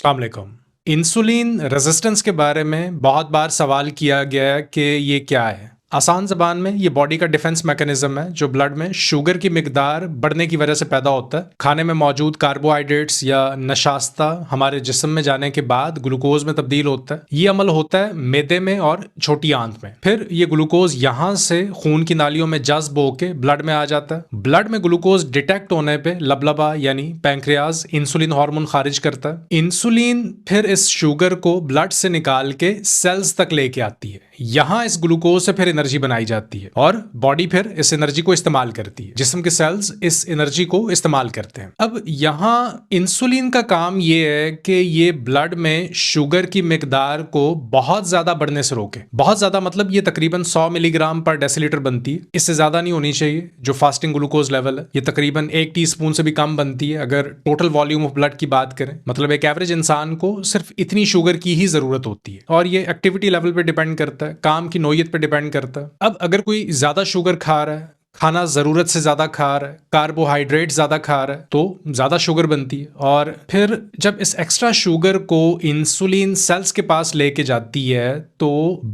अस्सलाम वालेकुम। Insulin resistance के बारे में बहुत बार सवाल किया गया है कि ये क्या है। आसान ज़बान में ये बॉडी का डिफेंस मैकेनिज्म है जो ब्लड में शुगर की मिकदार बढ़ने की वजह से पैदा होता है। खाने में मौजूद कार्बोहाइड्रेट्स या नशास्ता हमारे जिस्म में जाने के बाद ग्लूकोज में तब्दील होता है। ये अमल होता है मैदे में और छोटी आंत में। फिर ये ग्लूकोज यहाँ से खून की नालियों में जज्ब होके ब्लड में आ जाता है। ब्लड में ग्लूकोज डिटेक्ट होने पे लबलबा यानी पैंक्रियाज इंसुलिन हार्मोन खारिज करता है। इंसुलिन फिर इस शुगर को ब्लड से निकाल के सेल्स तक लेके आती है। यहाँ इस ग्लूकोज से फिर एनर्जी बनाई जाती है और बॉडी फिर इस एनर्जी को इस्तेमाल करती है। जिस्म के सेल्स इस एनर्जी को इस्तेमाल करते हैं। अब यहाँ इंसुलिन का काम ये है कि ये ब्लड में शुगर की मिकदार को बहुत ज्यादा बढ़ने से रोके। बहुत ज्यादा मतलब ये तकरीबन 100 मिलीग्राम पर डेसीलीटर बनती है। इससे ज्यादा नहीं होनी चाहिए। जो फास्टिंग ग्लूकोज लेवल है ये तकरीबन 1 टीस्पून से भी कम बनती है अगर टोटल वॉल्यूम ऑफ ब्लड की बात करें। मतलब एक एवरेज इंसान को सिर्फ इतनी शुगर की ही जरूरत होती है और ये एक्टिविटी लेवल पे डिपेंड करता है, काम की नौयत पे डिपेंड करता है। अब अगर कोई ज्यादा शुगर खा रहा है, खाना जरूरत से ज्यादा खा रहा है, कार्बोहाइड्रेट ज्यादा खा रहा है तो ज्यादा शुगर बनती है। और फिर जब इस एक्स्ट्रा शुगर को इंसुलिन सेल्स के पास लेके जाती है तो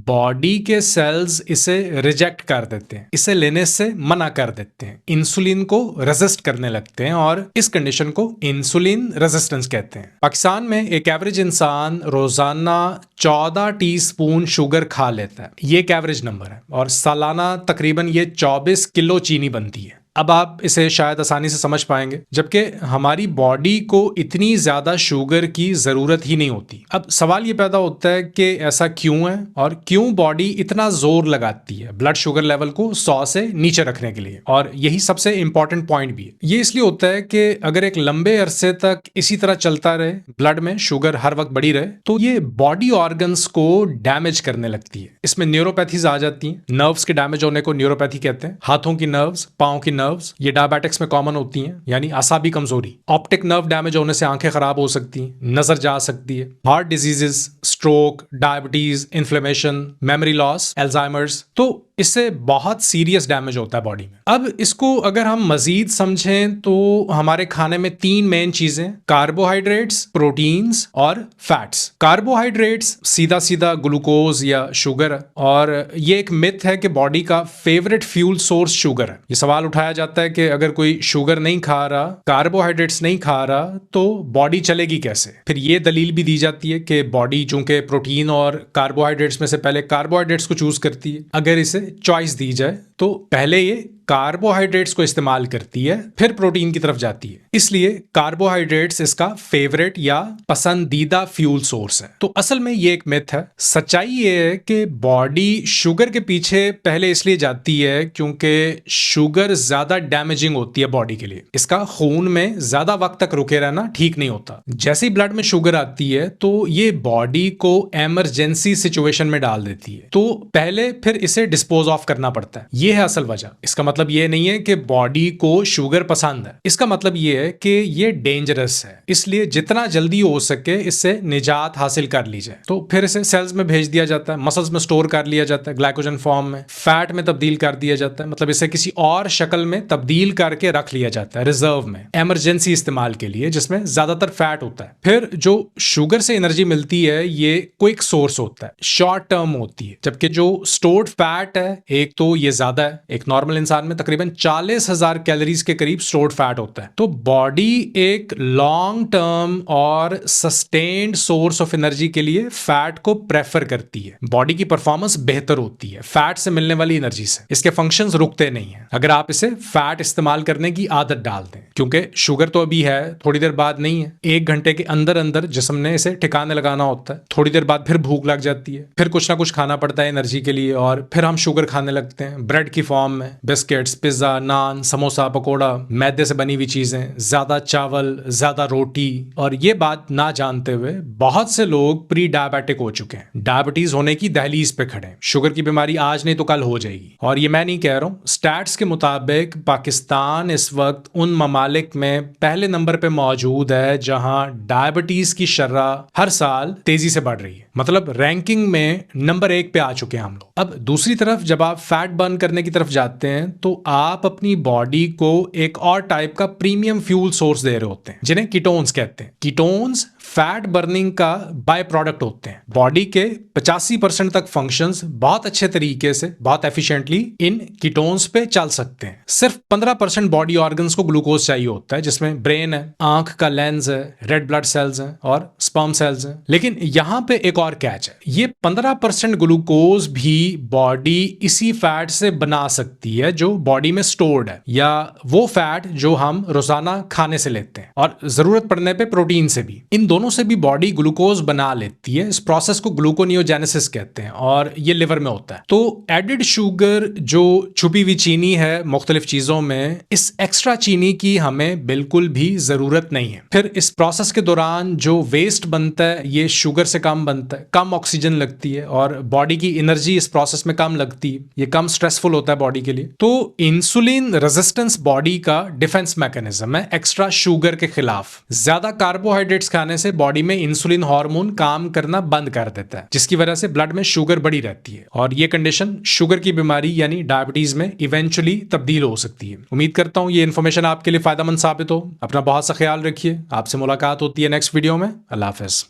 बॉडी के सेल्स इसे रिजेक्ट कर देते हैं, इसे लेने से मना कर देते हैं, इंसुलिन को रेजिस्ट करने लगते हैं और इस कंडीशन को इंसुलिन रेजिस्टेंस कहते हैं। पाकिस्तान में एक एवरेज इंसान रोजाना 14 टीस्पून शुगर खा लेता है। ये एक एवरेज नंबर है और सालाना तकरीबन ये 24 किलो चीनी बनती है। अब आप इसे शायद आसानी से समझ पाएंगे जबकि हमारी बॉडी को इतनी ज्यादा शुगर की जरूरत ही नहीं होती। अब सवाल ये पैदा होता है कि ऐसा क्यों है और क्यों बॉडी इतना जोर लगाती है ब्लड शुगर लेवल को 100 से नीचे रखने के लिए। और यही सबसे इंपॉर्टेंट पॉइंट भी है। ये इसलिए होता है कि अगर एक लंबे अरसे तक इसी तरह चलता रहे, ब्लड में शुगर हर वक्त बढ़ी रहे, तो ये बॉडी ऑर्गन्स को डैमेज करने लगती है। इसमें न्यूरोपैथीज आ जाती हैं। नर्व्स के डैमेज होने को न्यूरोपैथी कहते हैं। हाथों की नर्व्स, पांव की नर्व्स, ये डायबिटिक्स में कॉमन होती हैं, यानी आसाबी कमजोरी। ऑप्टिक नर्व डैमेज होने से आंखें खराब हो सकती हैं, नजर जा सकती है। Heart diseases, stroke, diabetes, inflammation, memory loss, Alzheimer's, तो इससे बहुत सीरियस डैमेज होता है बॉडी में। अब इसको अगर हम मजीद समझें तो हमारे खाने में 3 मेन चीजें, कार्बोहाइड्रेट्स, प्रोटीन्स और फैट्स। कार्बोहाइड्रेट्स सीधा सीधा ग्लूकोज या शुगर है और ये एक मिथ है कि बॉडी का फेवरेट फ्यूल सोर्स शुगर है। ये सवाल उठाया जाता है कि अगर कोई शुगर नहीं खा रहा, कार्बोहाइड्रेट्स नहीं खा रहा, तो बॉडी चलेगी कैसे। फिर ये दलील भी दी जाती है कि बॉडी चूंकि प्रोटीन और कार्बोहाइड्रेट्स में से पहले कार्बोहाइड्रेट्स को चूज करती है, अगर इसे चॉइस दी जाए तो पहले ये कार्बोहाइड्रेट्स को इस्तेमाल करती है फिर प्रोटीन की तरफ जाती है। इसलिए कार्बोहाइड्रेट्स इसका फेवरेट या पसंदीदा फ्यूल सोर्स है। तो असल में ये एक मिथ है। सच्चाई ये है कि बॉडी शुगर के पीछे पहले इसलिए जाती है क्योंकि शुगर ज्यादा डैमेजिंग होती है बॉडी के लिए। इसका खून में ज्यादा वक्त तक रुके रहना ठीक नहीं होता। जैसे ही ब्लड में शुगर आती है तो ये बॉडी को इमरजेंसी सिचुएशन में डाल देती है, तो पहले फिर इसे डिस्पोज ऑफ करना पड़ता है। ये है असल वजह। इसका मतलब ये नहीं है कि बॉडी को शुगर पसंद है, इसका मतलब ये है कि ये डेंजरस है, इसलिए जितना जल्दी हो सके इससे निजात हासिल कर ली जाए। तो फिर इसे सेल्स में भेज दिया जाता है, मसल्स में स्टोर कर लिया जाता है, ग्लाइकोजन फॉर्म में, फैट में तब्दील कर दिया जाता है, मतलब इसे किसी और शक्ल में तब्दील करके रख लिया जाता है रिजर्व में, इमरजेंसी इस्तेमाल के लिए, जिसमें ज्यादातर फैट होता है। फिर जो शुगर से एनर्जी मिलती है ये क्विक सोर्स होता है, शॉर्ट टर्म होती है, जबकि जो स्टोर्ड फैट है एक तो ये ज्यादा है। एक नॉर्मल इंसान में तकरीबन 40,000 कैलोरीज के करीब स्टोर्ड फैट होता है। तो बॉडी एक लॉन्ग टर्म और सस्टेन्ड सोर्स ऑफ एनर्जी के लिए फैट को प्रेफर करती है। बॉडी की परफॉर्मेंस बेहतर होती है फैट से मिलने वाली एनर्जी से। इसके फंक्शंस रुकते नहीं है अगर आप इसे फैट इस्तेमाल करने की आदत डाल दें, क्योंकि शुगर तो अभी है, थोड़ी देर बाद नहीं है। 1 घंटे के अंदर अंदर जिस्म ने इसे ठिकाने लगाना होता है। थोड़ी देर बाद फिर भूख लग जाती है, फिर कुछ ना कुछ खाना पड़ता है एनर्जी के लिए और फिर हम शुगर खाने लगते हैं ब्रेड की फॉर्म में, बिस्किट्स, पिज्जा, नान, समोसा, पकोड़ा, मैदे से बनी हुई चीजें, ज्यादा चावल, ज्यादा रोटी। और ये बात ना जानते हुए बहुत से लोग प्री डायबिटिक हो चुके हैं, डायबिटीज होने की दहलीज पे खड़े हैं। शुगर की बीमारी आज नहीं तो कल हो जाएगी। और ये मैं नहीं कह रहा हूं, स्टैट्स के मुताबिक पाकिस्तान इस वक्त उन ममालिक में पहले नंबर पे मौजूद है जहां डायबिटीज की शर्रा हर साल तेजी से बढ़ रही है। मतलब रैंकिंग में नंबर 1 पे आ चुके हैं हम लोग। अब दूसरी तरफ जब आप फैट बर्न करने की तरफ जाते हैं तो आप अपनी बॉडी को एक और टाइप का प्रीमियम फ्यूल सोर्स दे रहे होते हैं जिन्हें कीटोन्स कहते हैं। कीटोन्स फैट बर्निंग का बाय प्रोडक्ट होते हैं। बॉडी के 85% तक फंक्शंस बहुत अच्छे तरीके से, बहुत एफिशिएंटली इन कीटोन्स पे चल सकते हैं। सिर्फ 15% बॉडी ऑर्गन्स को ग्लूकोज चाहिए होता है, जिसमें ब्रेन है, आंख का लेंस है, रेड ब्लड सेल्स हैं और स्पर्म सेल्स हैं। लेकिन यहां पे एक और कैच है, ये 15% ग्लूकोज भी बॉडी इसी फैट से बना सकती है जो बॉडी में स्टोर्ड है, या वो फैट जो हम रोजाना खाने से लेते हैं और जरूरत पड़ने पे प्रोटीन से भी। इन दोनों से भी बॉडी ग्लूकोज बना लेती है। इस प्रोसेस को ग्लूकोनियोजेनेसिस कहते हैं और ये लिवर में होता है। तो एडिड शुगर जो छुपी हुई चीनी है मुख्तलिफ चीजों में, इस एक्स्ट्रा चीनी की हमें बिल्कुल भी जरूरत नहीं है। फिर इस प्रोसेस के दौरान जो वेस्ट बनता है ये शुगर से कम बनता है, कम ऑक्सीजन लगती है और बॉडी की एनर्जी इस प्रोसेस में कम लगती है। ये कम स्ट्रेसफुल होता है बॉडी के लिए। तो इंसुलिन रेजिस्टेंस बॉडी का डिफेंस मैकेनिज्म है एक्स्ट्रा शुगर के खिलाफ। ज्यादा कार्बोहाइड्रेट्स खाने से बॉडी में इंसुलिन हार्मोन काम करना बंद कर देता है, जिसकी वजह से ब्लड में शुगर बढ़ी रहती है और ये कंडीशन शुगर की बीमारी यानी डायबिटीज में इवेंचुअली तब्दील हो सकती है। उम्मीद करता हूं ये इन्फॉर्मेशन आपके लिए फायदेमंद साबित हो। अपना बहुत सा ख्याल रखिए। आपसे मुलाकात होती है नेक्स्ट वीडियो में। अल्लाह हाफिज।